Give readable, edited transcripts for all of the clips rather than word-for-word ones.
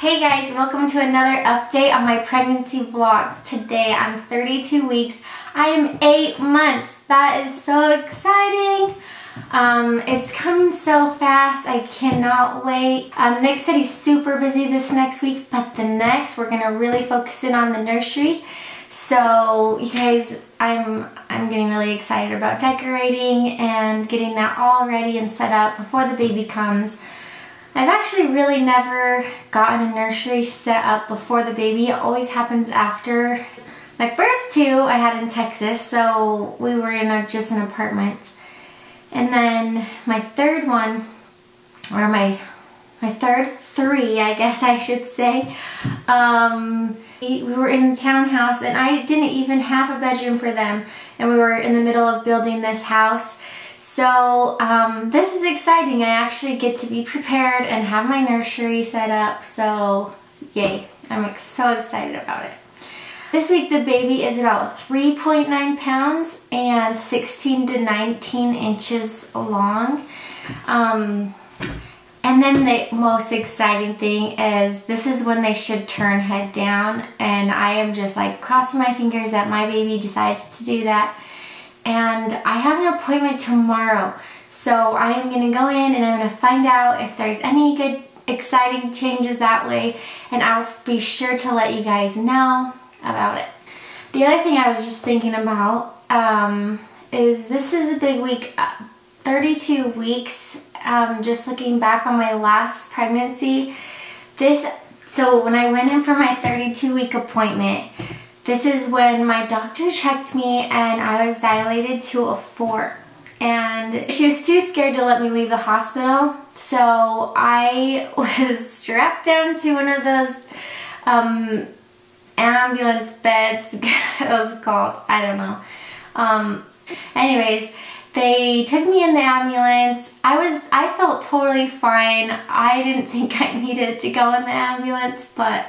Hey guys, welcome to another update on my pregnancy vlogs. Today I'm 32 weeks. I am 8 months. That is so exciting. It's coming so fast. I cannot wait. Nick said he's super busy this next week, but the next we're gonna really focus in on the nursery. So you guys, I'm getting really excited about decorating and getting that all ready and set up before the baby comes. I've actually really never gotten a nursery set up before the baby. It always happens after. My first two I had in Texas, so we were in just an apartment. And then my third one, or my third three, I guess I should say, we were in a townhouse and I didn't even have a bedroom for them. And we were in the middle of building this house. So this is exciting. I actually get to be prepared and have my nursery set up. So yay, I'm so excited about it. This week the baby is about 3.9 pounds and 16 to 19 inches long. And then the most exciting thing is this is when they should turn head down, and I am just like crossing my fingers that my baby decides to do that. And I have an appointment tomorrow, so I am going to go in and I'm going to find out if there's any good exciting changes that way, and I'll be sure to let you guys know about it. The other thing I was just thinking about is this is a big week, 32 weeks, just looking back on my last pregnancy. So when I went in for my 32-week appointment, this is when my doctor checked me and I was dilated to a 4. And she was too scared to let me leave the hospital. So I was strapped down to one of those ambulance beds, it was called, I don't know. Anyways, they took me in the ambulance. I felt totally fine. I didn't think I needed to go in the ambulance, but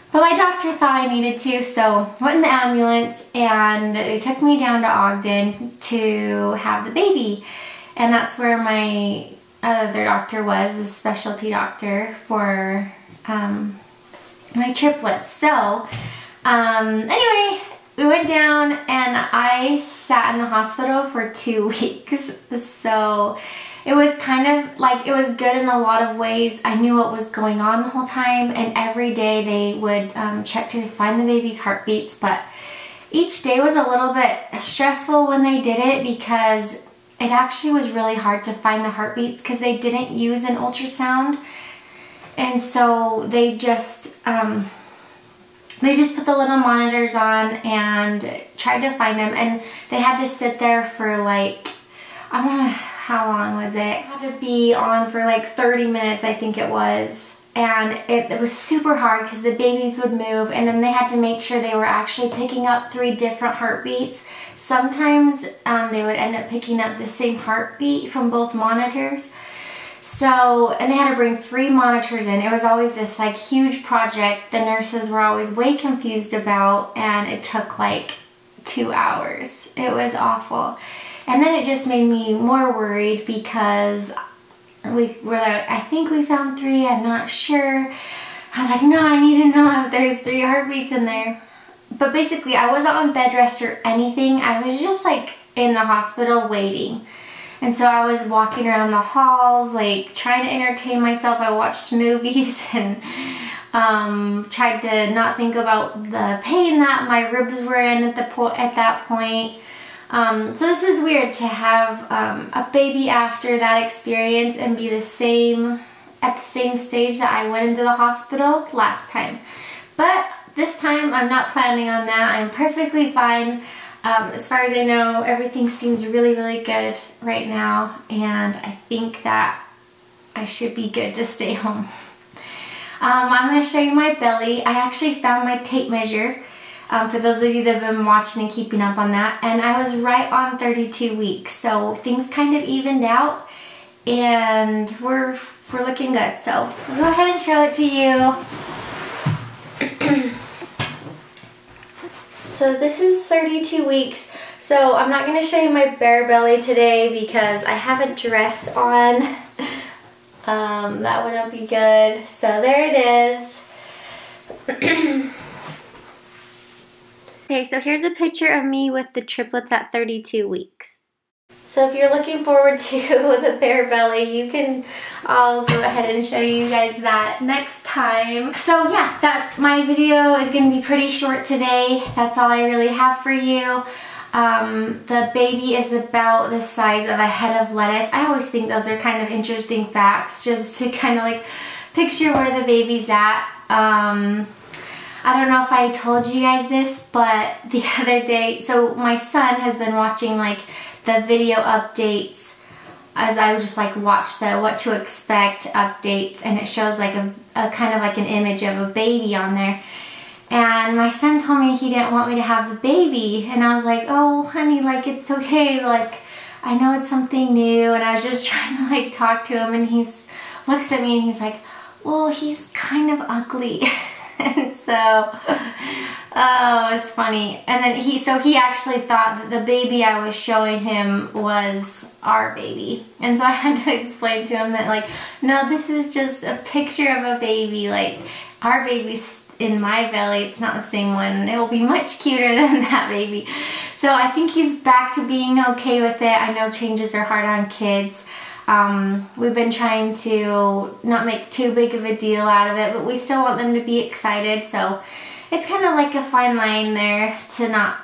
but my doctor thought I needed to, so I went in the ambulance and they took me down to Ogden to have the baby. And that's where my other doctor was, a specialty doctor for my triplets. So anyway, we went down and I sat in the hospital for 2 weeks. So it was kind of like, it was good in a lot of ways. I knew what was going on the whole time, and every day they would check to find the baby's heartbeats, but each day was a little bit stressful when they did it because it actually was really hard to find the heartbeats because they didn't use an ultrasound. And so they just put the little monitors on and tried to find them, and they had to sit there for like, how long was it? It had to be on for like 30 minutes, I think it was. And it was super hard because the babies would move, and then they had to make sure they were actually picking up 3 different heartbeats. Sometimes they would end up picking up the same heartbeat from both monitors. So, and they had to bring 3 monitors in. It was always this like huge project the nurses were always way confused about, and it took like 2 hours. It was awful. And then it just made me more worried because we were like, I think we found 3, I'm not sure. I was like, no, I need to know if there's 3 heartbeats in there. But basically I wasn't on bed rest or anything. I was just like in the hospital waiting. And so I was walking around the halls, like trying to entertain myself. I watched movies and tried to not think about the pain that my ribs were in at that point. So this is weird to have a baby after that experience and be at the same stage that I went into the hospital last time. But this time I'm not planning on that. I'm perfectly fine. As far as I know, everything seems really, really good right now, and I think that I should be good to stay home. I'm going to show you my belly. I actually found my tape measure. For those of you that have been watching and keeping up on that, and I was right on 32 weeks, so things kind of evened out, and we're looking good. So I'll go ahead and show it to you. So this is 32 weeks. So I'm not going to show you my bare belly today because I have a dress on. That wouldn't be good. So there it is. Okay, so here's a picture of me with the triplets at 32 weeks. So if you're looking forward to the bare belly, I'll go ahead and show you guys that next time. So yeah, my video is going to be pretty short today. That's all I really have for you. The baby is about the size of a head of lettuce. I always think those are kind of interesting facts, just to kind of like picture where the baby's at. I don't know if I told you guys this, but the other day, so my son has been watching like the video updates as I would just like watch the what to expect updates, and it shows like a kind of like an image of a baby on there. And my son told me he didn't want me to have the baby, and I was like, oh honey, like it's okay, like I know it's something new. And I was just trying to like talk to him, and he looks at me and he's like, well, he's kind of ugly. And so, oh, it's funny. And then he actually thought that the baby I was showing him was our baby. And so I had to explain to him that like, no, this is just a picture of a baby. Like, our baby's in my belly, it's not the same one. It will be much cuter than that baby. So I think he's back to being okay with it. I know changes are hard on kids. We've been trying to not make too big of a deal out of it, but we still want them to be excited. So it's kind of like a fine line there to not,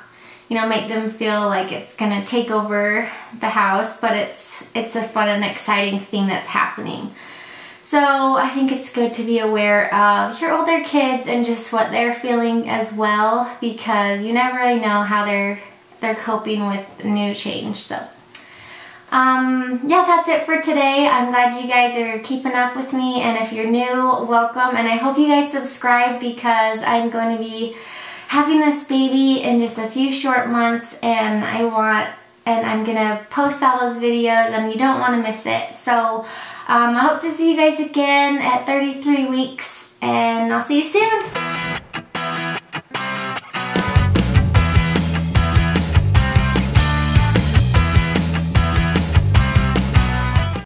you know, make them feel like it's gonna take over the house, but it's a fun and exciting thing that's happening. So I think it's good to be aware of your older kids and just what they're feeling as well, because you never really know how they're coping with new change. So yeah, that's it for today. I'm glad you guys are keeping up with me, and if you're new, welcome, and I hope you guys subscribe, because I'm going to be having this baby in just a few short months, and I'm gonna post all those videos, and you don't want to miss it. So I hope to see you guys again at 33 weeks, and I'll see you soon.